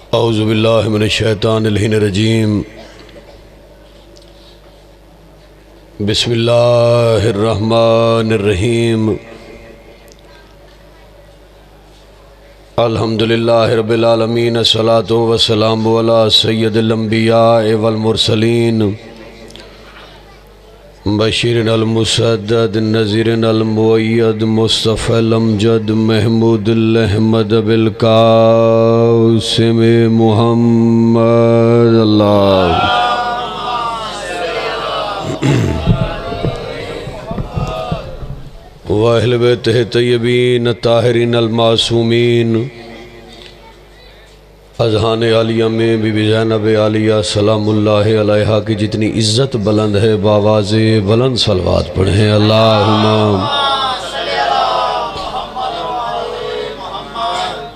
اعوذ باللہ من الشیطان اللعین الرجیم بسم اللہ الرحمن الرحیم الحمدللہ رب العالمین الصلاۃ والسلام علی سید الانبیاء والمرسلین بشیر المسدد نذیر المؤید مصطفی الامجد محمود الاحمد بالقاسم محمد اللہ واہل بیتہ طیبین طاہرین المعصومین اذہان عالیہ میں بی بی زینب عالیہ سلام اللہ علیہا کی جتنی عزت بلند ہے باواز بلند صلوات پڑھیں اللہم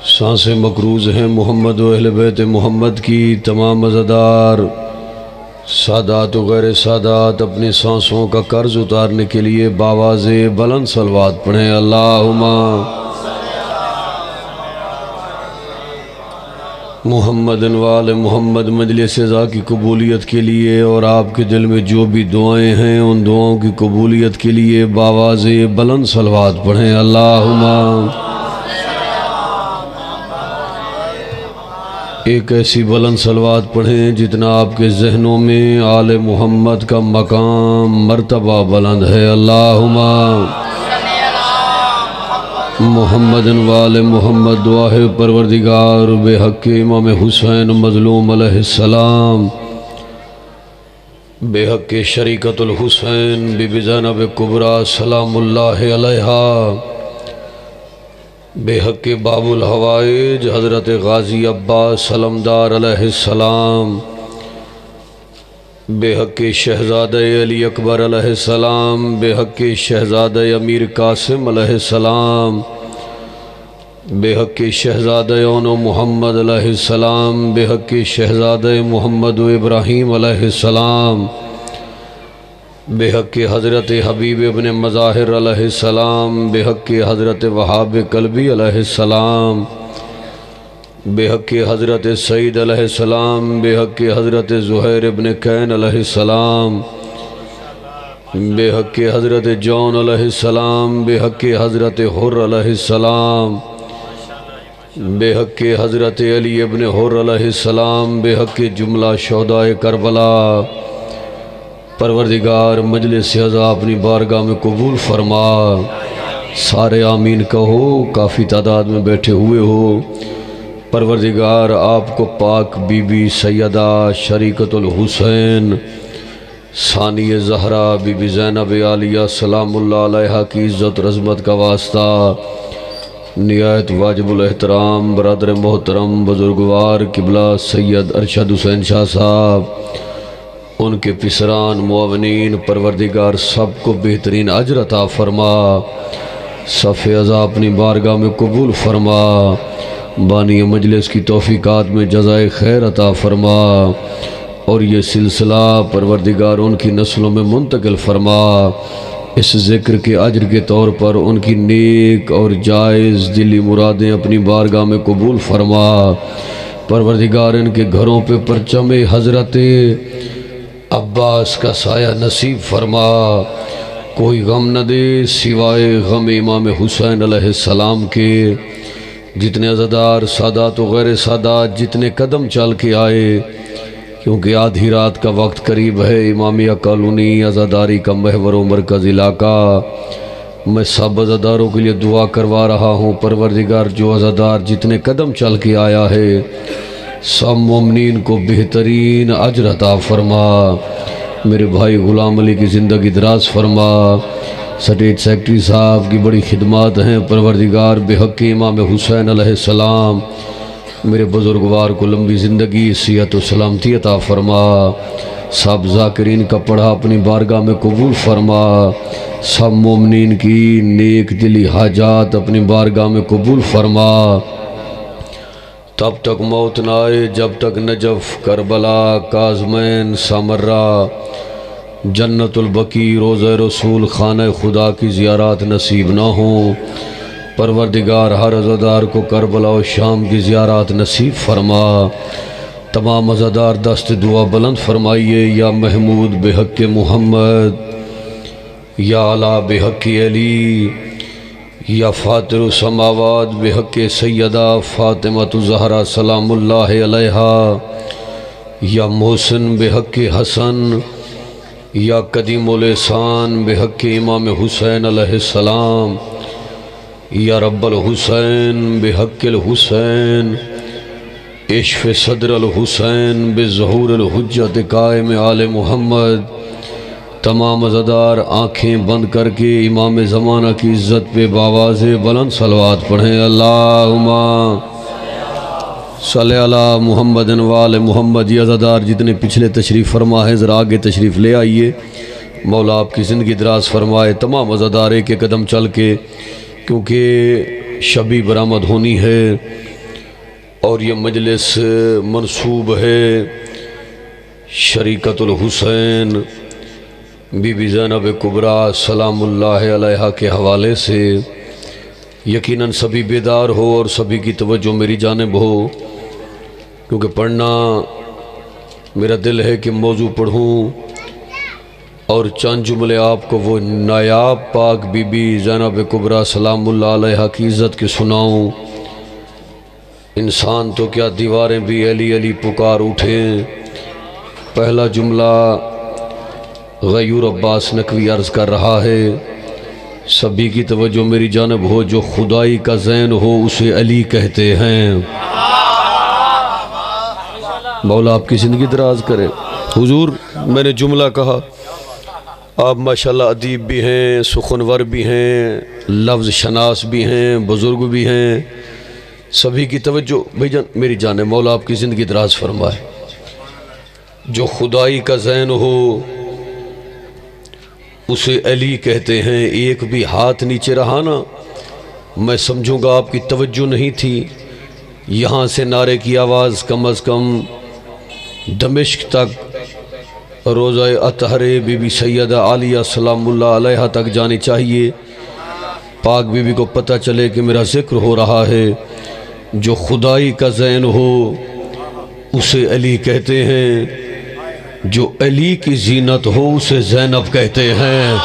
سانسیں مقروض ہیں محمد و اہل بیت محمد کی تمام عزادار سادات و غیر سادات اپنی سانسوں کا قرض اتارنے کے لیے باواز بلند صلوات پڑھیں اللہم محمد وال محمد مجلس ذا کی قبولیت کے لیے اور آپ کے دل میں جو بھی دعائیں ہیں ان دعاؤں کی قبولیت کے لیے باواز بلند صلوات پڑھیں اللہم ایک ایسی بلند صلوات پڑھیں جتنا آپ کے ذہنوں میں آل محمد کا مقام مرتبہ بلند ہے اللہم محمد وال محمد دعا ہے پروردگار بے حق امام حسین مظلوم علیہ السلام بے حق شریکت الحسین بی بی زینب کبریٰ سلام اللہ علیہا بے حق باب الحوائج حضرت غازی عباس سلمدار علیہ السلام بے حق شہزادہ علی اکبر علیہ السلام بے حق شہزادہ امیر قاسم علیہ السلام بے حق شہزادہ اون محمد علیہ السلام بے حق شہزادہ محمد و ابراہیم علیہ السلام بے حق حضرت حبیب ابن مظاہر علیہ السلام بے حق حضرت وہاب قلبی علیہ السلام بے حق حضرت سعید علیہ السلام بے حق حضرت زہیر ابن کین علیہ السلام بے حق حضرت جون علیہ السلام بے حق حضرت حر علیہ السلام بے حق حضرت علی ابن حر علیہ السلام بے حق جملہ شہداء کربلا پروردگار مجلس عزا اپنی بارگاہ میں قبول فرما سارے آمین کہو کافی تعداد میں بیٹھے ہوئے ہو پروردگار آپ کو پاک بی بی سیدہ شریکت الحسین ثانی زہرا بی بی زینب عالیہ سلام اللہ علیہا کی عزت اور عظمت کا واسطہ نہایت واجب الاحترام برادر محترم بزرگوار قبلہ سید ارشد حسین شاہ صاحب ان کے پسران معاونین پروردگار سب کو بہترین اجر عطا فرما صف عزا اپنی بارگاہ میں قبول فرما بانی مجلس کی توفیقات میں جزائے خیر عطا فرما اور یہ سلسلہ پروردگار ان کی نسلوں میں منتقل فرما اس ذکر کے اجر کے طور پر ان کی نیک اور جائز دلی مرادیں اپنی بارگاہ میں قبول فرما پروردگار ان کے گھروں پہ پرچم حضرت عباس کا سایہ نصیب فرما کوئی غم نہ دے سوائے غم امام حسین علیہ السلام کے جتنے عزادار سادات و غیر سادات جتنے قدم چل کے آئے کیونکہ آدھی رات کا وقت قریب ہے امامیہ کالونی عزاداری کا محور و مرکز علاقہ میں سب عزاداروں کے لیے دعا کروا رہا ہوں پروردگار جو عزادار جتنے قدم چل کے آیا ہے سب مومنین کو بہترین اجر عطا فرما میرے بھائی غلام علی کی زندگی دراز فرما سٹیٹ سیکٹری صاحب کی بڑی خدمات ہیں پروردگار بے حق امام حسین علیہ السلام میرے بزرگوار کو لمبی زندگی صحت و سلامتی عطا فرما سب ذاکرین کا پڑھا اپنی بارگاہ میں قبول فرما سب مومنین کی نیک دلی حاجات اپنی بارگاہ میں قبول فرما تب تک موت نہ آئے جب تک نجف کربلا کاظمین سامرہ جنت البقیع روضہ رسول خانہ خدا کی زیارات نصیب نہ ہوں، پروردگار ہر عزادار کو کربلا و شام کی زیارات نصیب فرما۔ تمام عزادار دست دعا بلند فرمائیے۔ یا محمود بحق محمد، یا علا بحق علی، یا فاطر السماوات بحق سیدہ فاطمۃ الزہرا سلام اللہ علیہا، یا محسن بحق حسن، یا قدیم الاحسان بحق امام حسین علیہ السلام، یا رب الحسین بحق الحسین، اشف صدر الحسین بظہور الحجت قائم آل محمد۔ تمام عزادار آنکھیں بند کر کے امام زمانہ کی عزت پہ بآواز بلند صلوات پڑھیں۔ اللہم صلی علی محمد وآل محمد۔ یہ عزادار جتنے پچھلے تشریف فرما ہے ذرا آگے تشریف لے آئیے، مولا آپ کی زندگی دراز فرمائے۔ تمام عزادار ایک قدم چل کے، کیونکہ شبی برآمد ہونی ہے اور یہ مجلس منسوب ہے شریکت الحسین بی بی زینب کبریٰ سلام اللہ علیہا کے حوالے سے۔ یقیناً سبھی بیدار ہو اور سبھی کی توجہ میری جانب ہو، کیونکہ پڑھنا میرا دل ہے کہ موضوع پڑھوں اور چند جملے آپ کو وہ نایاب پاک بی بی زینب کبریٰ سلام اللہ علیہا کی عزت کے سناؤں۔ انسان تو کیا دیواریں بھی علی علی پکار اٹھیں۔ پہلا جملہ غیور عباس نقوی عرض کر رہا ہے، سبھی کی توجہ میری جانب ہو، جو خدائی کا زین ہو اسے علی کہتے ہیں۔ مولا آپ کی زندگی دراز کرے۔ حضور میں نے جملہ کہا، آپ ماشاءاللہ ادیب بھی ہیں، سخنور بھی ہیں، لفظ شناس بھی ہیں، بزرگ بھی ہیں، سبھی کی توجہ بھائی جان میری جانب، مولا آپ کی زندگی دراز فرمائے۔ جو خدائی کا زین ہو اسے علی کہتے ہیں۔ ایک بھی ہاتھ نیچے رہا نا میں سمجھوں گا آپ کی توجہ نہیں تھی۔ یہاں سے نعرے کی آواز کم از کم دمشق تک، روضہ اطہر بی بی سیدہ عالیہ سلام اللہ علیہا تک جانی چاہیے، پاک بی بی کو پتہ چلے کہ میرا ذکر ہو رہا ہے۔ جو خدائی کا زین ہو اسے علی کہتے ہیں، جو علی کی زینت ہو اسے زینب کہتے ہیں۔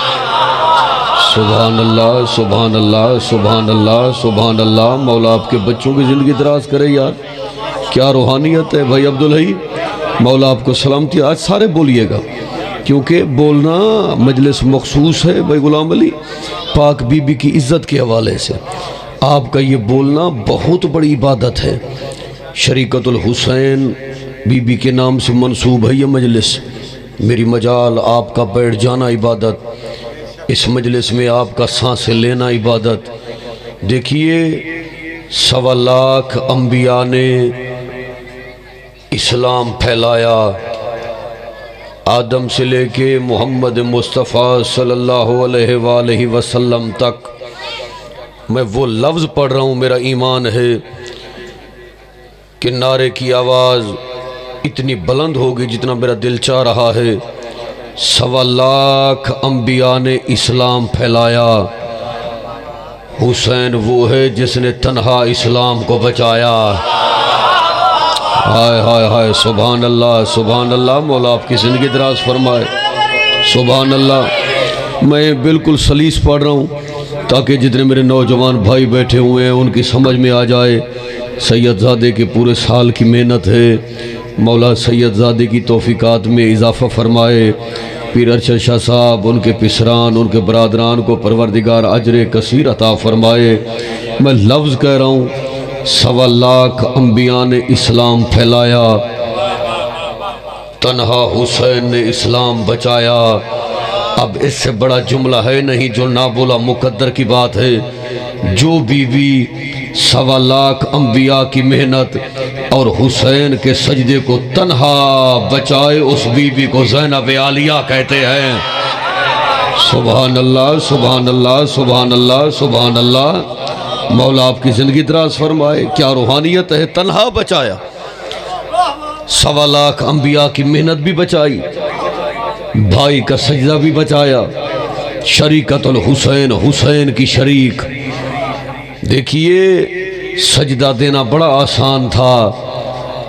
سبحان اللہ سبحان اللہ سبحان اللہ سبحان اللہ۔ مولا آپ کے بچوں کی زندگی دراز کرے یار، کیا روحانیت ہے بھائی عبدالحی۔ مولا آپ کو سلامتی۔ آج سارے بولیے گا کیونکہ بولنا مجلس مخصوص ہے بھائی غلام علی، پاک بی بی کی عزت کے حوالے سے آپ کا یہ بولنا بہت بڑی عبادت ہے۔ شریکت الحسین بی بی کے نام سے منسوب ہے یہ مجلس، میری مجال آپ کا بیٹھ جانا عبادت، اس مجلس میں آپ کا سانس لینا عبادت۔ دیکھیے 1.25 لاکھ انبیاء نے اسلام پھیلایا، آدم سے لے کے محمد مصطفیٰ صلی اللہ علیہ وآلہ وسلم تک۔ میں وہ لفظ پڑھ رہا ہوں، میرا ایمان ہے کہ نعرے کی آواز اتنی بلند ہوگی جتنا میرا دل چاہ رہا ہے۔ 1.25 لاکھ انبیاء نے اسلام پھیلایا، حسین وہ ہے جس نے تنہا اسلام کو بچایا۔ ہائے ہائے ہائے، سبحان اللہ سبحان اللہ۔ مولا آپ کی زندگی دراز فرمائے۔ سبحان اللہ۔ میں بالکل سلیس پڑھ رہا ہوں تاکہ جتنے میرے نوجوان بھائی بیٹھے ہوئے ہیں ان کی سمجھ میں آ جائے۔ سید زادے کے پورے سال کی محنت ہے، مولا سید زادے کی توفیقات میں اضافہ فرمائے۔ پیر ارشد شاہ صاحب، ان کے پسران، ان کے برادران کو پروردگار اجر کثیر عطا فرمائے۔ میں لفظ کہہ رہا ہوں، 1.25 لاکھ انبیاء نے اسلام پھیلایا، تنہا حسین نے اسلام بچایا۔ اب اس سے بڑا جملہ ہے نہیں جو نہ بولا مقدر کی بات ہے۔ جو بی بی 1.25 لاکھ انبیاء کی محنت اور حسین کے سجدے کو تنہا بچائے، اس بی بی کو زینب عالیہ کہتے ہیں۔ سبحان اللہ سبحان اللہ سبحان اللہ سبحان اللہ۔ مولا آپ کی زندگی دراز فرمائے۔ کیا روحانیت ہے، تنہا بچایا، 1.25 لاکھ انبیاء کی محنت بھی بچائی۔ بھائی کا سجدہ بھی بچایا، شریکت الحسین، حسین کی شریک۔ دیکھیے سجدہ دینا بڑا آسان تھا،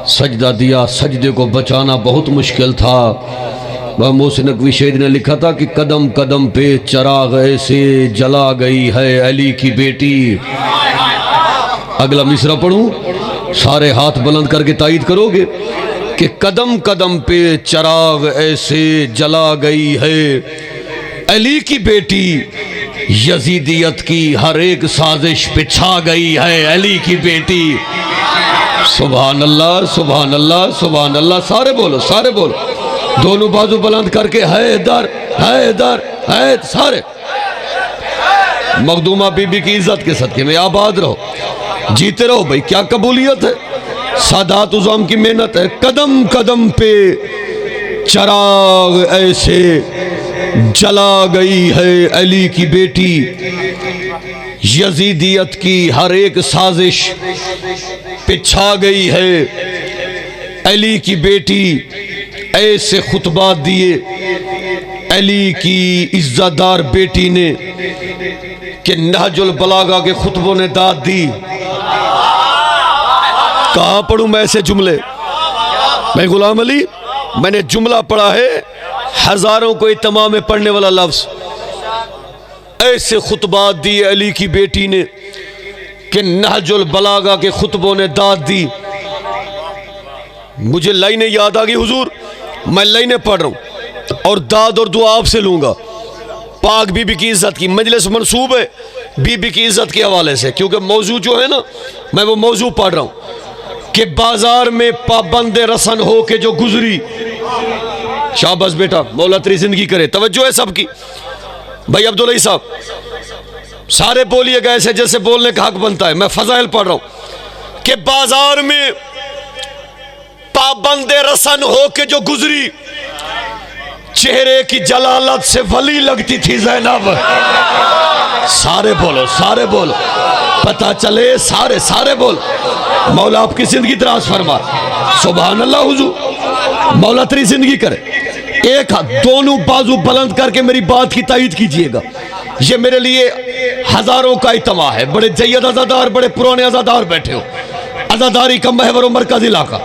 سجدہ دیا، سجدے کو بچانا بہت مشکل تھا۔ محسن نقوی شہید نے لکھا تھا کہ قدم قدم پہ چراغ ایسے جلا گئی ہے علی کی بیٹی۔ اگلا مصرع پڑھوں، سارے ہاتھ بلند کر کے تائید کرو گے کہ قدم قدم پہ چراغ ایسے جلا گئی ہے علی کی بیٹی، یزیدیت کی ہر ایک سازش پہ چھا گئی ہے علی کی بیٹی۔ سبحان اللہ سبحان اللہ سبحان اللہ، سارے بولو سارے بولو، دونوں بازو بلند کر کے حیدر حیدر حیدر، سارے۔ مخدومہ بی بی کی عزت کے صدقے میں آباد رہو، جیتے رہو بھائی، کیا قبولیت ہے، سادات عظام کی محنت ہے۔ قدم قدم پہ چراغ ایسے جلا گئی ہے علی کی بیٹی، یزیدیت کی ہر ایک سازش پہ چھا گئی ہے علی کی بیٹی۔ ایسے خطبات دیے علی کی عزت دار بیٹی نے کہ نہج البلاغہ کے خطبوں نے داد دی۔ کہاں پڑھوں میں ایسے جملے؟ میں غلام علی، میں نے جملہ پڑھا ہے ہزاروں کو اتمام میں پڑھنے والا لفظ۔ ایسے خطبات دیے علی کی بیٹی نے کہ نہج البلاغہ کے خطبوں نے داد دی۔ مجھے لائنیں یاد آگئی حضور، میں لائنیں پڑھ رہا ہوں اور داد اور دعا آپ سے لوں گا۔ پاک بی بی کی عزت کی مجلس منصوب ہے بی بی کی عزت کے حوالے سے، کیونکہ موضوع جو ہے نا میں وہ موضوع پڑھ رہا ہوں کہ بازار میں پابند رسن ہو کے جو گزری۔ شاباش بیٹا، مولا تیری زندگی کرے، توجہ ہے سب کی۔ بھائی عبداللہ صاحب سارے بولیے گا ایسے جیسے بولنے کا حق بنتا ہے۔ میں فضائل پڑھ رہا ہوں کہ بازار میں پابند رسن ہو کے جو گزری، چہرے کی جلالت سے ولی لگتی تھی زینب۔ سارے بولو سارے بولو، پتہ چلے سارے سارے بولو۔ مولا آپ کی زندگی دراز فرما، سبحان اللہ حضور، مولا تیری زندگی کرے۔ ایک ہاتھ دونوں بازو بلند کر کے میری بات کی تائید کیجئے گا، یہ میرے لیے ہزاروں کا اجتماع ہے۔ بڑے جید عزادار، بڑے پرانے عزادار بیٹھے ہو، عزاداری کا محور و مرکز علاقہ۔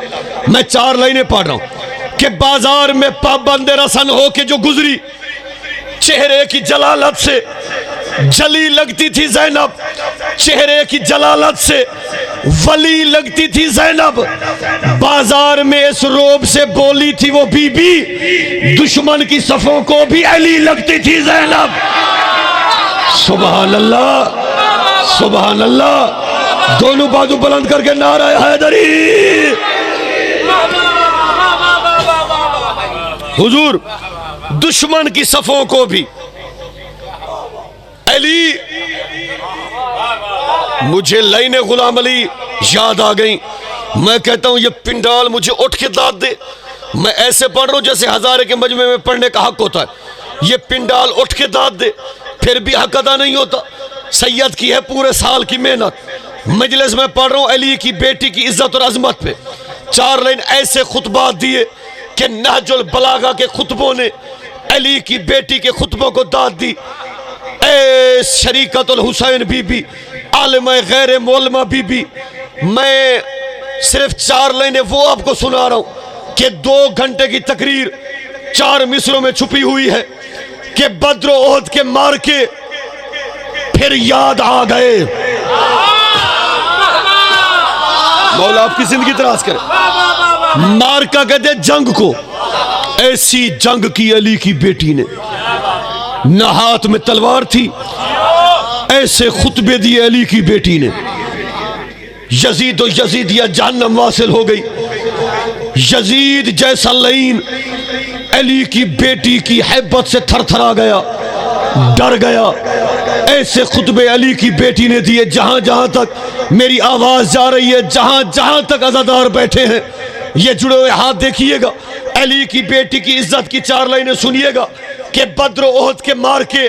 میں 4 لائنیں پڑھ رہا ہوں کہ بازار میں پابند رسن ہو کے جو گزری، چہرے کی جلالت سے جلی لگتی تھی زینب، چہرے کی جلالت سے ولی لگتی تھی زینب۔ بازار میں اس روب سے بولی تھی وہ بی بی، دشمن کی صفوں کو بھی علی لگتی تھی زینب۔ سبحان اللہ سبحان اللہ، دونوں بازو بلند کر کے نعرہ حیدری۔ حضور دشمن کی صفوں کو بھی علی، مجھے لائن غلام علی یاد آ گئیں۔ میں کہتا ہوں یہ پنڈال مجھے اٹھ کے داد دے، میں ایسے پڑھ رہا ہوں جیسے ہزارے کے مجمع میں پڑھنے کا حق ہوتا ہے۔ یہ پنڈال اٹھ کے داد دے پھر بھی حق ادا نہیں ہوتا۔ سید کی ہے پورے سال کی محنت، مجلس میں پڑھ رہا ہوں علی کی بیٹی کی عزت اور عظمت پہ۔ 4 لائن ایسے خطبات دیے کہ نہج البلاغہ کے خطبوں نے علی کی بیٹی کے خطبوں کو داد دی۔ اے شریکت الحسین بی بی، عالمہ غیر معلمہ بی بی، میں صرف 4 لائنیں وہ آپ کو سنا رہا ہوں کہ 2 گھنٹے کی تقریر 4 مصروں میں چھپی ہوئی ہے کہ بدر و احد کے مارکے پھر یاد آ گئے۔ مولا آپ کی زندگی دراز کرے۔ مارکا کہتے ہیں جنگ کو، ایسی جنگ کی علی کی بیٹی نے، نہ ہاتھ میں تلوار تھی، ایسے خطبے دیے علی کی بیٹی نے۔ یزید و یزیدیہ جہنم واصل ہو گئی۔ یزید جیسا لعین علی کی بیٹی کی حیبت سے تھر تھرا گیا، ڈر گیا۔ ایسے خطبے علی کی بیٹی نے دیے، جہاں جہاں تک میری آواز جا رہی ہے، جہاں جہاں تک عزادار بیٹھے ہیں، یہ جڑے ہوئے ہاتھ دیکھیے گا۔ علی کی بیٹی کی عزت کی 4 لائنیں سنیے گا کہ بدر و احد کے مارکے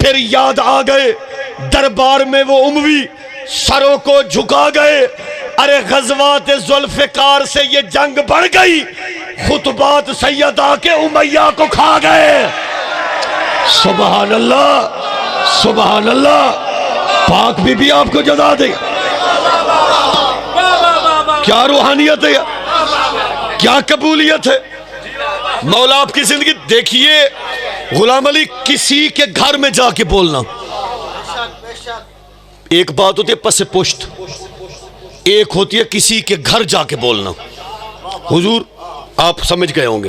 پھر یاد آ گئے، دربار میں وہ اموی سروں کو جھکا گئے، ارے غزوات ذوالفقار سے یہ جنگ بڑھ گئی، خطبات سیدہ کے امیہ کو کھا گئے۔ سبحان اللہ، سبحان اللہ۔ پاک بی بی آپ کو جزا دے، کیا روحانیت ہے، کیا قبولیت ہے۔ مولا آپ کی زندگی دیکھیے، غلام علی کسی کے گھر میں جا کے بولنا، ایک بات ہوتی ہے پس پشت، ایک ہوتی ہے کسی کے گھر جا کے بولنا۔ حضور آپ سمجھ گئے ہوں گے،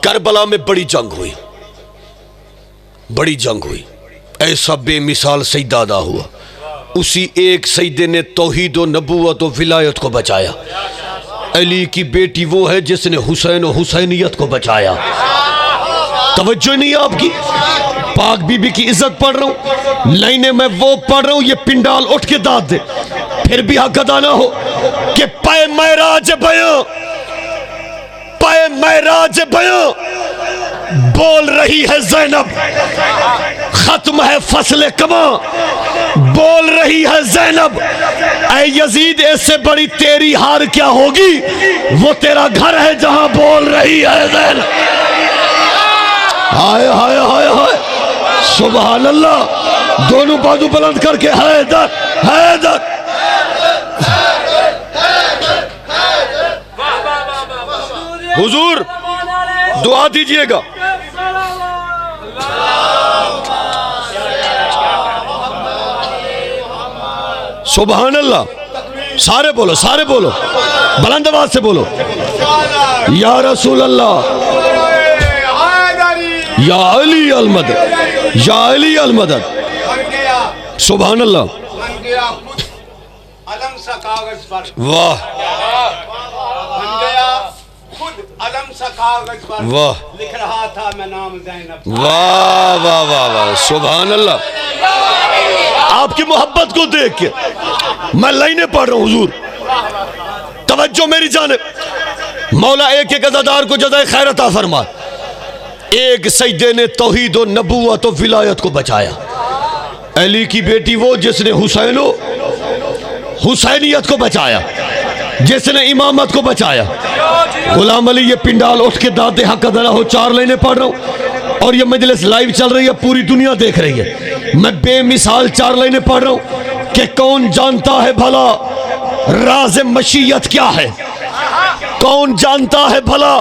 کربلا میں بڑی جنگ ہوئی، بڑی جنگ ہوئی، ایسا بے مثال سجدہ ادا ہوا، اسی ایک سجدے نے توحید و نبوت و ولایت کو بچایا۔ علی کی بیٹی وہ ہے جس نے حسین و حسینیت کو بچایا۔ توجہ نہیں آپ کی، پاک بی بی کی عزت پڑھ رہا ہوں، لائنیں میں وہ پڑھ رہا ہوں، یہ پنڈال اٹھ کے داد دے، پھر بھی حق ادا نہ ہو کہ پائے معراج بیاں، پائے معراج بیاں بول رہی ہے زینب، ختم ہے فصل کماں، بول رہی ہے زینب، اے یزید اس سے بڑی تیری ہار کیا ہوگی، وہ تیرا گھر ہے جہاں بول رہی ہے زینب۔ ہائے ہائے ہائے ہائے، سبحان اللہ، دونوں بازو بلند کر کے حیدر حیدر۔ حضور دعا دیجئے گا۔ سبحان اللہ، سارے بولو، سارے بولو، بلند آواز سے بولو، یا رسول اللہ، یا علی المدد، یا علی المدد۔ سبحان اللہ، علم سا کاغذ پر، واہ بن گیا خود علم سا کاغذ پر، واہ، لکھ رہا تھا میں نام زینب۔ واہ واہ واہ واہ، سبحان اللہ۔ آپ کی محبت کو دیکھ کے میں لائنیں پڑھ رہا ہوں حضور، توجہ میری جانب۔ مولا ایک ایک عزادار کو جزائے خیر عطا فرما۔ ایک سجدے نے توحید و نبوت و ولایت کو بچایا۔ علی کی بیٹی وہ جس نے حسین و حسینیت کو بچایا، جس نے امامت کو بچایا۔ غلام علی یہ پنڈال اٹھ کے داد حق ادا ہو، چار لائنیں پڑھ رہا ہوں اور یہ مجلس لائیو چل رہی ہے، پوری دنیا دیکھ رہی ہے۔ میں بے مثال چار لائنیں پڑھ رہا ہوں کہ کون جانتا ہے بھلا راز مشیت کیا ہے، کون جانتا ہے بھلا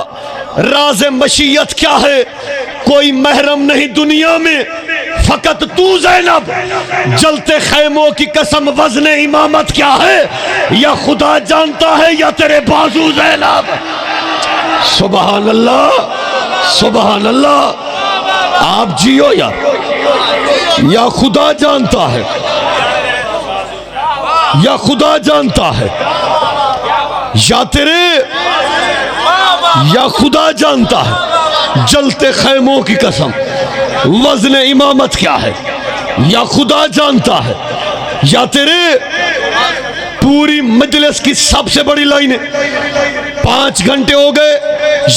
راز مشیت کیا ہے۔ کوئی محرم نہیں دنیا میں، فقط تو زینب، جلتے خیموں کی قسم وزن امامت کیا ہے، یا خدا جانتا ہے یا تیرے بازو زینب۔ سبحان اللہ، سبحان اللہ۔ آپ جیو یا خدا جانتا ہے، یا خدا جانتا ہے، یا تیرے یا خدا جانتا ہے، جلتے خیموں کی قسم وزن امامت کیا ہے، یا خدا جانتا ہے یا تیرے۔ پوری مجلس کی سب سے بڑی لائنیں، 5 گھنٹے ہو گئے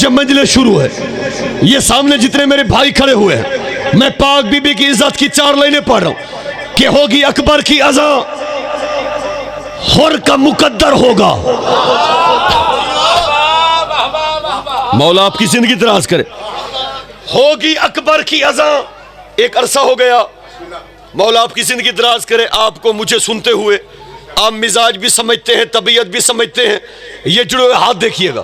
یہ مجلس شروع ہے، یہ سامنے جتنے میرے بھائی کھڑے ہوئے ہیں، میں پاک بی بی کی عزت کی 4 لائنیں پڑھ رہا ہوں کہ ہوگی اکبر کی اذان، حر کا مقدر ہوگا۔ مولا آپ کی زندگی دراز کرے۔ ہوگی اکبر کی اذان، ایک عرصہ ہو گیا، مولا آپ کی زندگی دراز کرے، آپ کو مجھے سنتے ہوئے آپ مزاج بھی سمجھتے ہیں، طبیعت بھی سمجھتے ہیں۔ یہ جڑے ہوئے ہاتھ دیکھیے گا،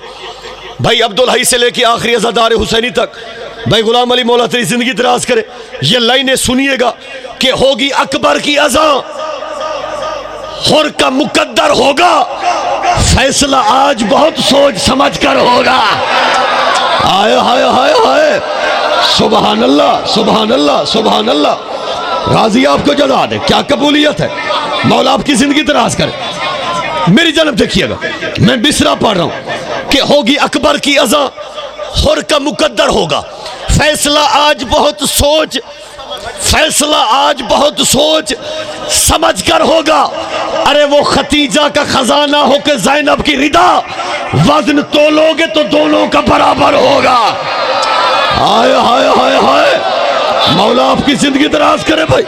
بھائی عبدالحی سے لے کے آخری عزادار حسینی تک، بھائی غلام علی مولا تیری زندگی دراز کرے، یہ لائنیں سنیے گا کہ ہوگی اکبر کی اذان، حر کا مقدر ہوگا، فیصلہ آج بہت سوچ سمجھ کر ہوگا۔ آئے ہائے ہائے ہائے، سبحان اللہ، سبحان اللہ، سبحان اللہ۔ راضی آپ کو جزا دے، کیا قبولیت ہے، مولا آپ کی زندگی دراز کرے۔ میری جانب دیکھیے گا، میں بسرا پڑھ رہا ہوں کہ ہوگی اکبر کی اذان، حر کا مقدر ہوگا، فیصلہ آج بہت سوچ، فیصلہ آج بہت سوچ سمجھ کر ہوگا۔ ارے وہ ختیجہ کا خزانہ ہو کہ زینب کی ردا، وزن تولو گے تو دونوں کا برابر ہوگا۔ ہائے ہائے ہائے ہائے، مولا آپ کی زندگی دراز کرے بھائی۔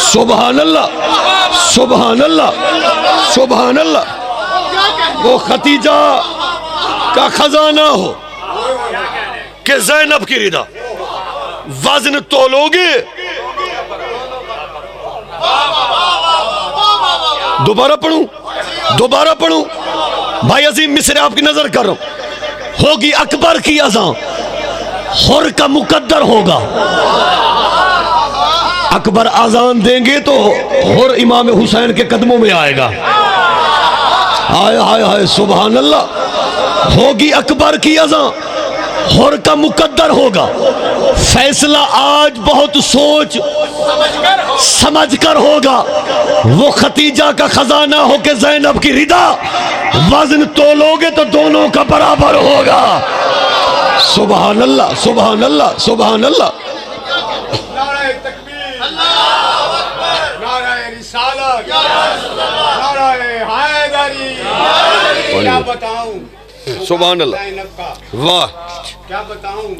سبحان اللہ، سبحان اللہ سبحان اللہ، وہ ختیجہ کا خزانہ ہو کہ زینب کی رضا، وزن تولو گے، دوبارہ پڑھوں بھائی عظیم، مصر آپ کی نظر کر رہا ہوں، ہوگی اکبر کی اذان، حر کا مقدر ہوگا، اکبر اذان دیں گے تو حر امام حسین کے قدموں میں آئے گا، ہائے ہائے ہائے سبحان اللہ، ہوگی اکبر کی اذان، حر کا مقدر ہوگا، فیصلہ آج بہت سوچ سمجھ کر ہوگا، وہ ختیجہ کا خزانہ ہو کہ زینب کی رضا، وزن تولو گے تو دونوں کا برابر ہوگا، سبحان اللہ سبحان اللہ سبحان اللہ۔ نعرہ تکبیر، نعرہ رسالت، نعرہ حیدری، کیا بتاؤں سبحان اللہ، زینب کا، واہ، کیا بتاؤں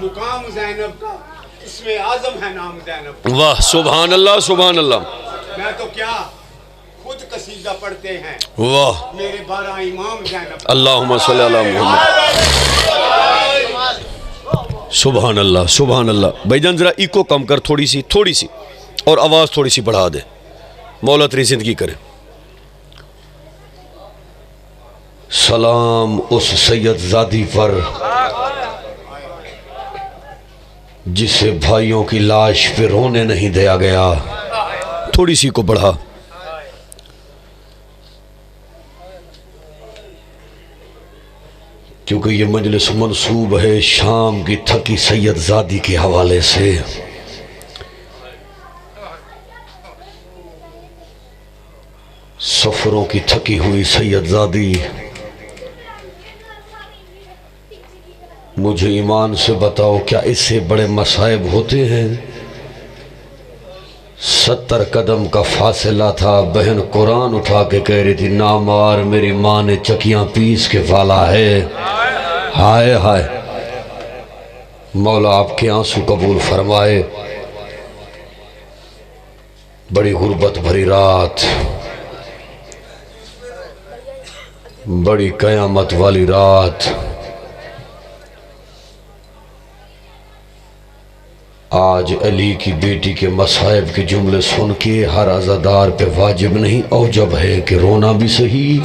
مقام زینب کا، اس میں اعظم ہے نام زینب، واہ سبحان اللہ سبحان اللہ، میں تو کیا خود قصیدہ پڑھتے ہیں، واہ، میرے 12 امام زینب، اللہم صلی اللہ محمد، سبحان اللہ سبحان اللہ۔ بھائی جان ذرا ایکو کم کر تھوڑی سی اور آواز تھوڑی سی بڑھا دے، مولا تیری زندگی کرے۔ سلام اس سید زادی پر جسے بھائیوں کی لاش پہ رونے نہیں دیا گیا، تھوڑی سی کو بڑھا۔ کیونکہ یہ مجلس منسوب ہے شام کی تھکی سید زادی کے حوالے سے، سفروں کی تھکی ہوئی سید زادی، مجھے ایمان سے بتاؤ کیا اس سے بڑے مصائب ہوتے ہیں؟ 70 قدم کا فاصلہ تھا، بہن قرآن اٹھا کے کہہ رہی تھی نا مار میری ماں نے چکیاں پیس کے پالا ہے، ہائے ہائے، مولا آپ کے آنسو قبول فرمائے۔ بڑی غربت بھری رات، بڑی قیامت والی رات، آج علی کی بیٹی کے مصائب کے جملے سن کے ہر عزادار پہ واجب نہیں اوجب ہے کہ رونا بھی صحیح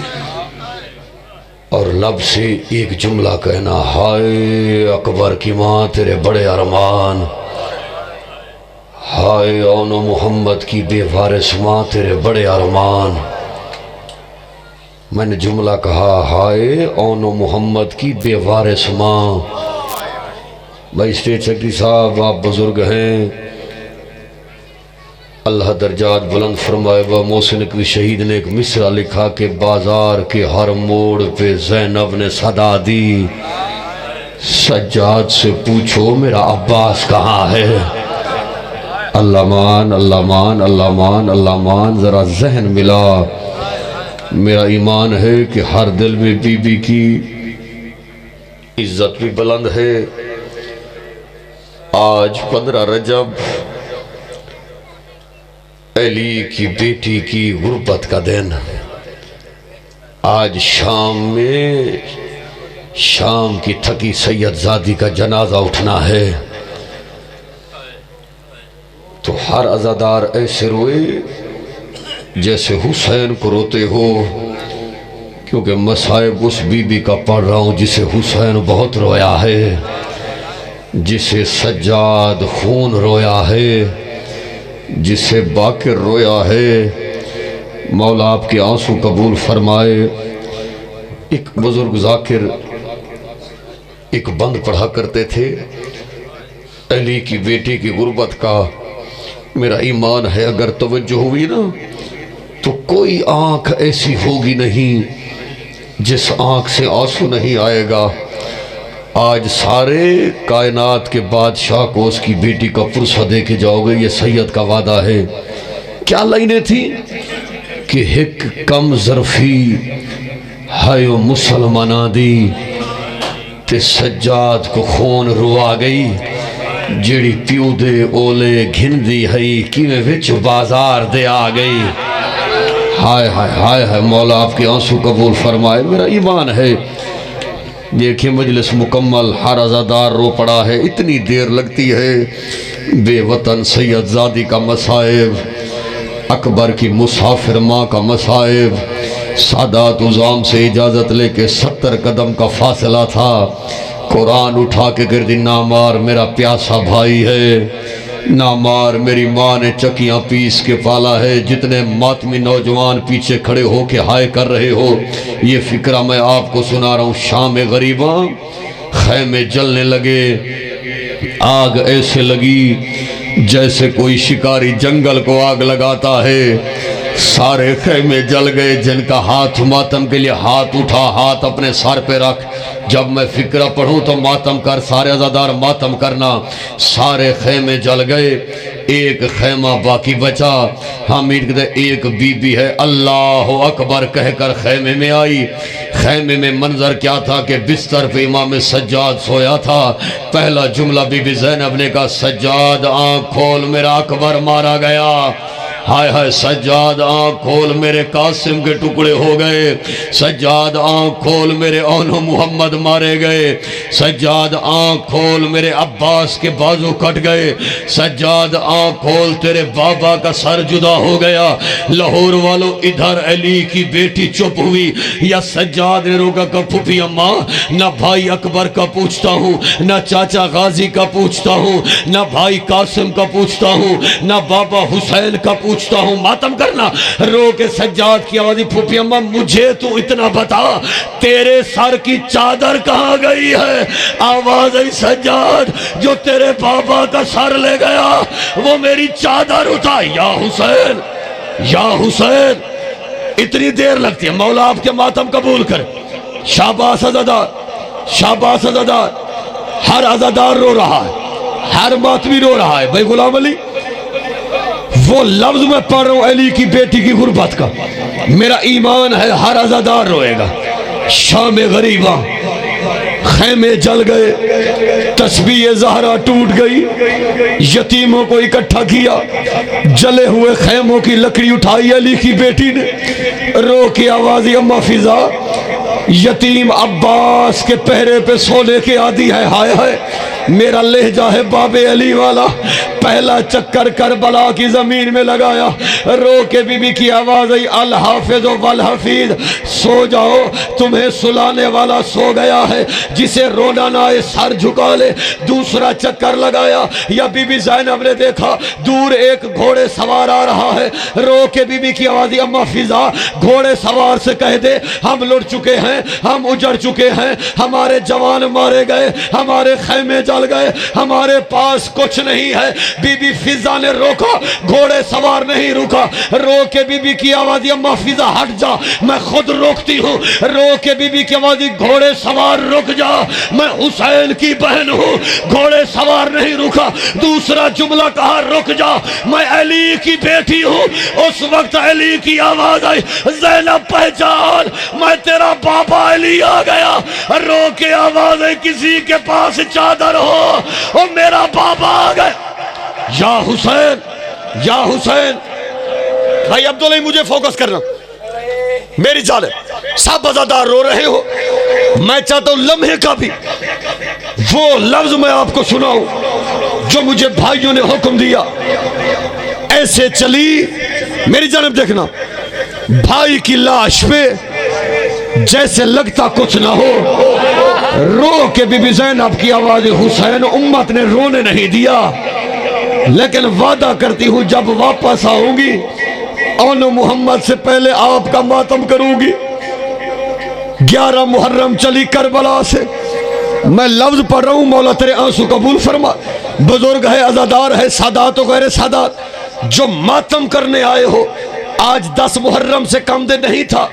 اور لب سے ایک جملہ کہنا، ہائے اکبر کی ماں تیرے بڑے ارمان، ہائے اون و محمد کی بے وارث ماں تیرے بڑے ارمان۔ میں نے جملہ کہا ہائے اون و محمد کی بے وارث ماں۔ بھائی اسٹیج سیکرٹری صاحب آپ بزرگ ہیں، اللہ درجات بلند فرمائے۔ با محسن اقوی شہید نے ایک مصرع لکھا کہ بازار کے ہر موڑ پہ زینب نے صدا دی، سجاد سے پوچھو میرا عباس کہاں ہے۔ اللہ مان اللہ مان اللہ مان اللہ مان، ذرا ذہن ملا۔ میرا ایمان ہے کہ ہر دل میں بی بی کی عزت بھی بلند ہے۔ آج 15 رجب علی کی بیٹی کی غربت کا دن، آج شام میں شام کی تھکی سید زادی کا جنازہ اٹھنا ہے، تو ہر عزادار ایسے روئے جیسے حسین کو روتے ہو، کیونکہ مصائب اس بی بی کا پڑھ رہا ہوں جسے حسین بہت رویا ہے، جسے سجاد خون رویا ہے، جسے باقر رویا ہے۔ مولا آپ کے آنسو قبول فرمائے۔ ایک بزرگ ذاکر ایک بند پڑھا کرتے تھے، علی کی بیٹی کی غربت کا۔ میرا ایمان ہے اگر توجہ ہوئی نا تو کوئی آنکھ ایسی ہوگی نہیں جس آنکھ سے آنسو نہیں آئے گا۔ آج سارے کائنات کے بادشاہ کو اس کی بیٹی کا پرسہ دے کے جاؤ گے، یہ سید کا وعدہ ہے۔ کیا لائنیں تھی کہ ہک کم ظرفی ہائے مسلمانہ دی، تے سجاد کو خون روا گئی، جیڑی پیو دے اولے گھن دی ہئی کیویں وچ بازار دے آ گئی۔ ہائے ہائے ہائے ہائے، مولا آپ کے آنسو قبول فرمائے۔ میرا ایمان ہے، دیکھیں مجلس مکمل، ہر عزادار رو پڑا ہے، اتنی دیر لگتی ہے۔ بے وطن سید زادی کا مصائب، اکبر کی مسافر ماں کا مصائب، سادات عظام سے اجازت لے کے 70 قدم کا فاصلہ تھا، قرآن اٹھا کے گردی نامار میرا پیاسا بھائی ہے، نامار میری ماں نے چکیاں پیس کے پالا ہے، جتنے ماتمی نوجوان پیچھے کھڑے ہو کے ہائے کر رہے ہو، یہ فکرہ میں آپ کو سنا رہا ہوں۔ شام غریباں، خیمے جلنے لگے، آگ ایسے لگی جیسے کوئی شکاری جنگل کو آگ لگاتا ہے، سارے خیمے جل گئے۔ جن کا ہاتھ ماتم کے لیے ہاتھ اٹھا، ہاتھ اپنے سر پہ رکھ، جب میں فکرہ پڑھوں تو ماتم کر، سارے عزادار ماتم کرنا۔ سارے خیمے جل گئے، ایک خیمہ باقی بچا۔ حمید کہتے ایک بی بی ہے، اللہ اکبر کہہ کر خیمے میں آئی۔ خیمے میں منظر کیا تھا کہ بستر پہ امام سجاد سویا تھا۔ پہلا جملہ بی بی زینب نے کہا، سجاد آنکھ کھول میرا اکبر مارا گیا۔ ہائے ہائے، سجاد آنکھ کھول میرے قاسم کے ٹکڑے ہو گئے، سجاد آنکھ کھول میرے اون محمد مارے گئے، سجاد آنکھ کھول میرے عباس کے بازو کٹ گئے، سجاد آنکھ کھول تیرے بابا کا سر جدا ہو گیا۔ لاہور والوں ادھر علی کی بیٹی چپ ہوئی، یا سجاد نے روکا کہ پھوپھی اماں، نہ بھائی اکبر کا پوچھتا ہوں، نہ چاچا غازی کا پوچھتا ہوں، نہ بھائی قاسم کا پوچھتا ہوں، نہ بابا حسین کا پوچھتا ہوں، ماتم کرنا۔ رو کے سجاد کی آوازی، پھوپھی اماں مجھے تو اتنا بتا، تیرے سر کی چادر کہاں گئی ہے؟ آواز آئی، سجاد جو تیرے بابا کا سر لے گیا وہ میری چادر اٹھا۔ یا حسین، یا حسین، اتنی دیر لگتی ہے، مولا آپ کے ماتم قبول کر۔ شاباش عزادار، شاباش عزادار، ہر عزادار رو رہا ہے، ہر ماتمی رو رہا ہے۔ بھائی غلام علی، وہ لفظ میں پڑھ رہا ہوں علی کی بیٹی کی غربت کا، میرا ایمان ہے ہر عزادار روئے گا۔ شام غریباں، خیمے جل گئے، تسبیح زہرا ٹوٹ گئی، یتیموں کو اکٹھا کیا، جلے ہوئے خیموں کی لکڑی اٹھائی علی کی بیٹی نے، رو کی آوازی، اماں فضا یتیم عباس کے پہرے پہ سونے کے عادی ہے۔ ہائے ہائے، میرا لہجہ ہے باب علی والا، پہلا چکر کربلا کی زمین میں لگایا، رو کے بی بی کی آواز آئی، الحافظ والحفیظ، سو جاؤ، تمہیں سلانے والا سو گیا ہے، جسے رونا نہ آئے سر جھکا لے۔ دوسرا چکر لگایا، یا بی بی زینب نے دیکھا دور ایک گھوڑے سوار آ رہا ہے، رو کے بی بی کی آواز، اماں فضا گھوڑے سوار سے کہہ دے ہم لٹ چکے ہیں، ہم اجڑ چکے ہیں، ہمارے جوان مارے گئے، ہمارے خیمے جل گئے، ہمارے پاس کچھ نہیں ہے۔ بی بی فضا نے روکا، گھوڑے سوار نہیں روکا، رو کے بی بی کی آوازی، اماں فضا ہٹ جا، میں خود روکتی ہوں۔ رو کے بی بی کی آوازی، گھوڑے سوار رک جا، میں حسین کی بہن ہوں، گھوڑے سوار نہیں رکا۔ دوسرا جملہ کہا، رک جا، میں علی کی بیٹی ہوں۔ اس وقت علی کی آواز آئی، زینب پہچان، میں تیرا بابا علی آ گیا۔ رو کے آواز ہے، کسی کے پاس چادر ہو، اور میرا بابا آ گیا۔ یا حسین، یا حسین، بھائی عبداللہ مجھے فوکس کرنا، میری جانب سب عزادار رو رہے ہو، میں چاہتا ہوں لمحے کا بھی وہ لفظ میں آپ کو سناؤں جو مجھے بھائیوں نے حکم دیا۔ ایسے چلی، میری جانب دیکھنا، بھائی کی لاش پہ جیسے لگتا کچھ نہ ہو، رو کے بی بی زینب کی آواز، حسین امت نے رونے نہیں دیا، لیکن وعدہ کرتی ہوں جب واپس آؤں گی اون محمد سے پہلے آپ کا ماتم کروں گی۔ 11 محرم چلی کربلا سے، میں لفظ پڑھ رہا ہوں، مولا تیرے آنسو قبول فرما۔ بزرگ ہے، عزادار ہے، سادات و غیر سادات جو ماتم کرنے آئے ہو، آج 10 محرم سے کم دن نہیں تھا،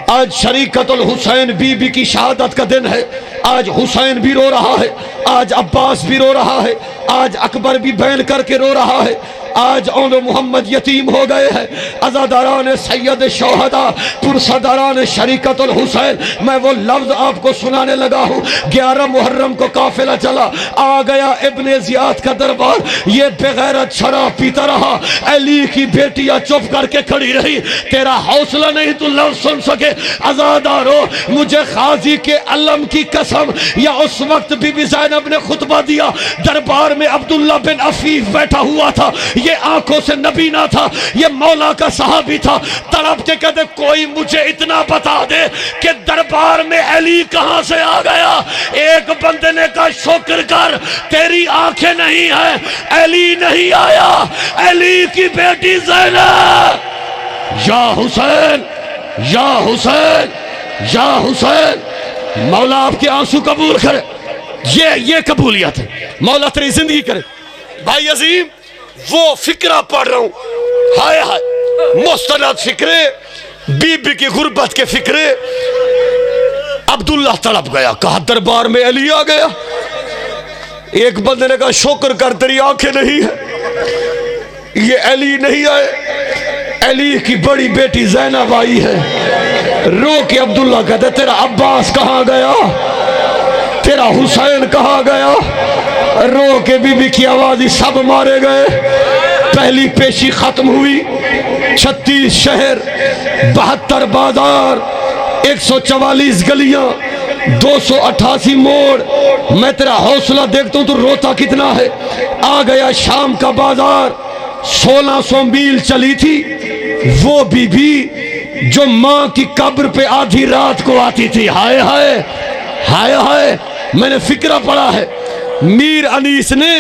آج شریکت الحسین بی بی کی شہادت کا دن ہے، آج حسین بھی رو رہا ہے، آج عباس بھی رو رہا ہے، آج اکبر بھی بین کر کے رو رہا ہے، آج اون محمد یتیم ہو گئے ہیں. عزاداران سید شہداء پرسداران شریکت الحسین، میں وہ لفظ آپ کو سنانے لگا ہوں. 11 محرم کو قافلہ چلا، آ گیا ابن زیاد کا دربار. یہ بغیرت شراب پیتا رہا. علی کی بیٹیاں چپ کر کے کھڑی رہی. تیرا حوصلہ نہیں تو لفظ سن سکے. عزادارو، مجھے قاضی کے علم کی قسم، یا اس وقت بی بی زینب نے خطبہ دیا، دربار میں عبداللہ بن عفیف بیٹھا ہوا تھا. یہ آنکھوں سے نبی نہ تھا، یہ مولا کا صحابی تھا. تڑپ کے کہتے کوئی مجھے اتنا بتا دے کہ دربار میں علی کہاں سے آ گیا. ایک بندے نے کہا شکر کر تیری آنکھیں نہیں ہیں، علی نہیں آیا، علی کی بیٹی زینب. یا حسین یا حسین یا حسین. مولا آپ کے آنسو قبول کرے. یہ قبولیت ہے. مولا تیری زندگی کرے. بھائی عظیم، وہ فکرہ پڑھ رہا ہوں، ہائے ہائے، مستند فکرے، بی بی کی غربت کے فکرے. عبداللہ تڑپ گیا، کہا دربار میں علی آ گیا. ایک بندے نے کہا شکر کر تیری آنکھیں نہیں ہے، یہ علی نہیں آئے، علی کی بڑی بیٹی زینب آئی ہے. رو کے عبداللہ کہتے تیرا عباس کہاں گیا، تیرا حسین کہاں گیا. رو کے بی بی کی آوازی سب مارے گئے. پہلی پیشی ختم ہوئی. 36 شہر، 72 بازار، 144 گلیاں، 288 موڑ. میں تیرا حوصلہ دیکھتا ہوں تو روتا کتنا ہے. آ گیا شام کا بازار. 1600 میل چلی تھی وہ بی بی جو ماں کی قبر پہ آدھی رات کو آتی تھی. ہائے ہائے ہائے ہائے. میں نے فکرہ پڑھا ہے. میر انیس نے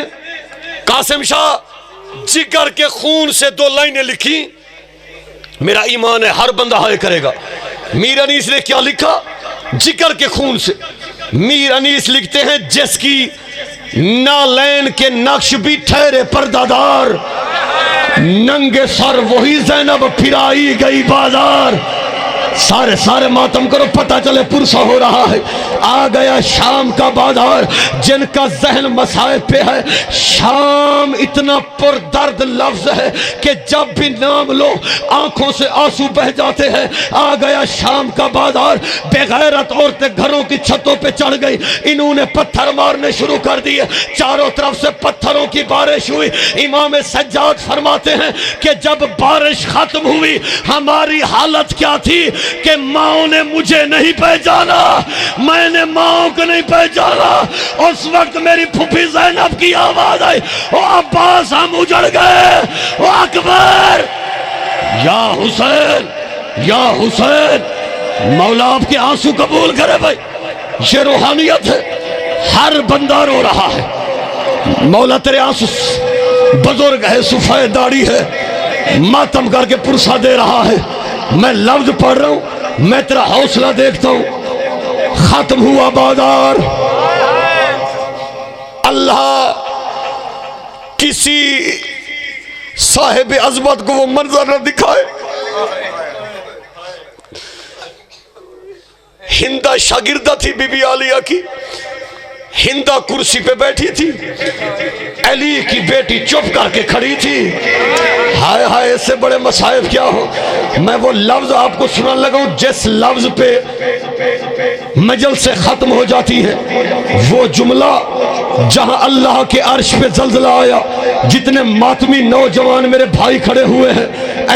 قاسم شاہ جگر کے خون سے 2 لائنیں لکھی. میرا ایمان ہے ہر بندہ ہائے کرے گا. میر انیس نے کیا لکھا؟ جگر کے خون سے. میر انیس لکھتے ہیں جس کی نالین کے نقش بھی ٹھہرے پردادار، ننگے سر وہی زینب پھرائی گئی بازار. سارے ماتم کرو، پتہ چلے پرسہ ہو رہا ہے. آ گیا شام کا بازار. جن کا ذہن مصائب پہ ہے، شام اتنا پر درد لفظ ہے کہ جب بھی نام لو آنکھوں سے آنسو بہ جاتے ہیں. آ گیا شام کا بازار. بغیرت عورتیں گھروں کی چھتوں پہ چڑھ گئی. انہوں نے پتھر مارنے شروع کر دیے. چاروں طرف سے پتھروں کی بارش ہوئی. امام سجاد فرماتے ہیں کہ جب بارش ختم ہوئی ہماری حالت کیا تھی کہ ماں نے مجھے نہیں پہچانا، میں نے ماں کو نہیں پہچانا. اس وقت میری پھوپھی زینب کی آواز آئی، او عباس ہم اجڑ گئے، او اکبر. یا حسین یا حسین. مولا آپ کے آنسو قبول کرے. بھائی یہ روحانیت ہے. ہر بندہ رو رہا ہے. مولا تیرے آنسو، بزرگ ہے، سفید داڑھی ہے، ماتم کر کے پرسہ دے رہا ہے. میں لفظ پڑھ رہا ہوں، میں تیرا حوصلہ دیکھتا ہوں. ختم ہوا بازار. اللہ کسی صاحب عظمت کو وہ منظر نہ دکھائے. ہندہ شاگردہ تھی بی بی عالیہ کی. ہندہ کرسی پہ بیٹھی تھی، علی کی بیٹی چپ کر کے کھڑی تھی. ہائے ہائے، اس سے بڑے مصائب کیا ہو. میں وہ لفظ آپ کو سنان لگا ہوں جس لفظ پہ مجلس سے ختم ہو جاتی ہے. وہ جملہ جہاں اللہ کے عرش پہ زلزلہ آیا. جتنے ماتمی نوجوان میرے بھائی کھڑے ہوئے ہیں،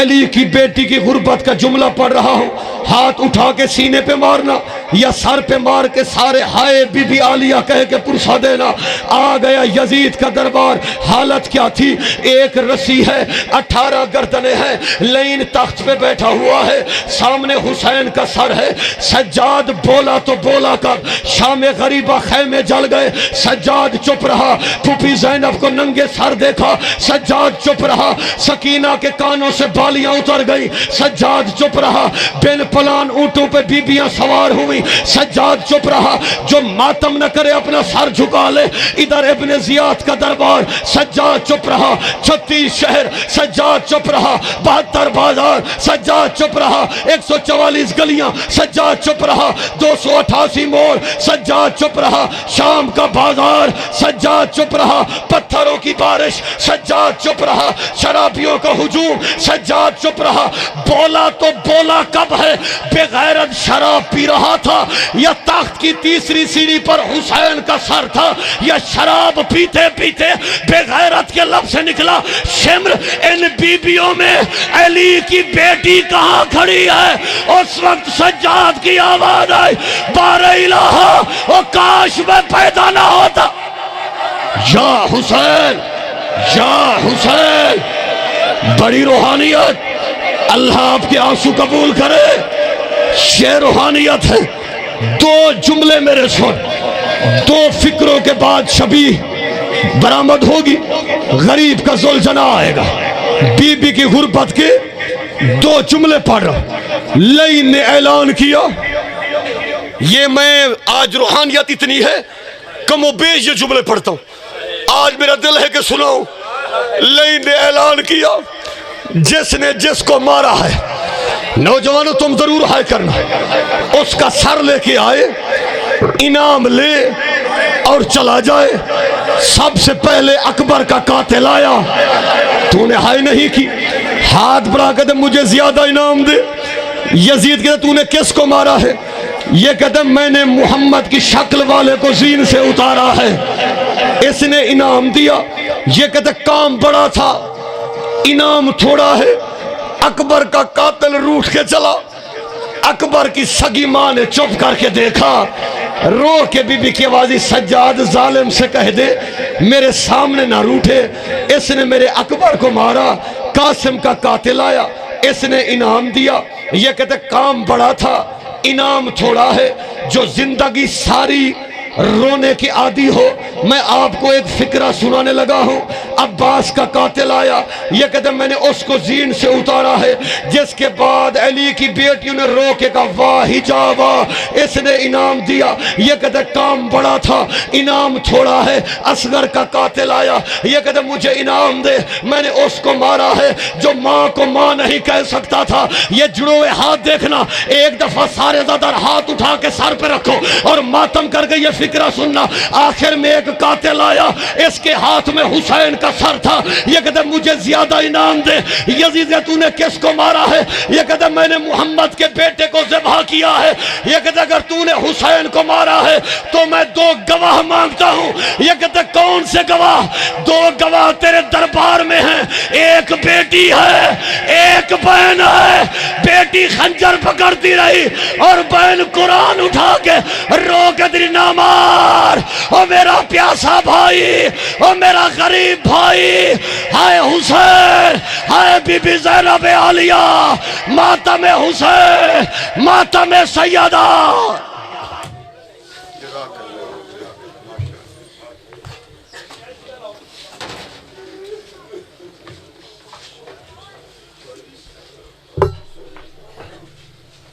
علی کی بیٹی کی غربت کا جملہ پڑھ رہا ہوں. ہاتھ اٹھا کے سینے پہ مارنا یا سر پہ مار کے سارے ہائے بی بی عالیہ کہہ کے پرسہ دینا. آ گیا یزید کا دربار. حالت کیا تھی؟ ایک رسی ہے، 18 گردنیں ہیں. لین تخت پہ بیٹھا ہوا ہے، سامنے حسین کا سر ہے. سجاد بولا تو بولا کر، شام غریبہ خیمے جل گئے. سجاد چپ رہا. پھوپھی زینب کو ننگے سر دیکھا، سجاد چپ رہا. سکینہ کے کانوں سے بالیاں اتر گئی، سجاد چپ رہا. بن پلان اونٹوں پہ بیبیاں سوار ہوئی. سجاد چپ رہا. جو ماتم نہ کرے اپنا سر جھکا لے. ادھر ابن زیاد کا دربار, سجاد چپ رہا. 36 شہر, سجاد چپ رہا. 72 بازار, سجاد چپ رہا. 144 گلیاں, سجاد چپ رہا. 288 موڑ, سجاد چپ رہا. شام کا بازار, سجاد چپ رہا. پتھروں کی بارش, سجاد چپ رہا. شرابیوں کا ہجوم, سجاد چپ رہا. بولا تو بولا کب ہے؟ بے غیرت شراب پی رہا تھا یا تخت کی تیسری سیڑھی پر حسین کا سر تھا یا شراب پیتے پیتے بے غیرت کے لب سے نکلا شمر ان بیبیوں میں علی کی بیٹی کہاں کھڑی ہے؟ اس وقت سجاد کی آواز آئی, بار الہ او کاش میں پیدا نہ ہوتا. یا حسین, یا حسین. بڑی روحانیت, اللہ آپ کے آنسو قبول کرے. یہ روحانیت ہے. 2 جملے میرے سن. 2 فکروں کے بعد شبیہ برآمد ہوگی. غریب کا زلجنا آئے گا. بی بی کی غربت کے 2 جملے پڑھ رہا. لئی نے اعلان کیا. یہ میں آج روحانیت اتنی ہے کم و بیش یہ جملے پڑھتا ہوں. آج میرا دل ہے کہ سناؤں. لئی نے اعلان کیا, جس نے جس کو مارا ہے, نوجوانوں تم ضرور ہائے کرنا, اس کا سر لے کے آئے, انعام لے اور چلا جائے. سب سے پہلے اکبر کا قاتل آیا, تو نے ہائے نہیں کی, ہاتھ بڑھا کے دے مجھے زیادہ انعام دے. یزید کہتا تو نے کس کو مارا ہے؟ یہ کہتا میں نے محمد کی شکل والے کو زین سے اتارا ہے. اس نے انعام دیا. یہ کہتا کام بڑا تھا, انعام تھوڑا ہے. اکبر کا قاتل روٹھ کے چلا. اکبر کی سگی ماں نے چپ کر کے دیکھا, رو کے بی بی کی آوازی, سجاد ظالم سے کہہ دے میرے سامنے نہ روٹھے, اس نے میرے اکبر کو مارا. قاسم کا قاتل آیا, اس نے انعام دیا. یہ کہتے کام بڑا تھا, انعام تھوڑا ہے. جو زندگی ساری رونے کی عادی ہو, میں آپ کو ایک فکرہ سنانے لگا ہوں. عباس کا قاتل آیا, یہ کہتے میں نے اس کو زین سے اتارا ہے. جس کے بعد علی کی بیٹیوں نے رو کے کہا واہ حجابا, اس نے انعام دیا. یہ کہتے کام بڑا تھا, انعام تھوڑا ہے. اصغر کا قاتل آیا, یہ کہتے مجھے انعام دے, میں نے اس کو مارا ہے جو ماں کو ماں نہیں کہہ سکتا تھا. یہ جڑوے ہاتھ دیکھنا, ایک دفعہ سارے زدر ہاتھ اٹھا کے سر پہ رکھو اور ماتم کر کے یہ فکرہ سننا. آخر میں ایک قاتل آیا, اس کے ہاتھ میں حسین کا سر تھا. یہ کہتا مجھے زیادہ انعام دے. یزید تو نے کس کو مارا ہے؟ یہ کہتا میں نے محمد کے بیٹے کو ذبح کیا ہے. یہ کہتا اگر تو نے حسین کو مارا ہے تو میں 2 گواہ مانگتا ہوں. یہ کہتا کون سے گواہ؟ 2 گواہ تیرے دربار میں ہیں. ایک بیٹی ہے, ایک بہن ہے. بیٹی خنجر پکڑتی رہی اور بہن قرآن اٹھا کے رو کے دری نہ مار, او میرا پیاسا بھائی, او میرا غریب بھائی. ہائے حسین, ہائے بی بی زینب عالیہ, ماتم حسین, ماتم سیدہ.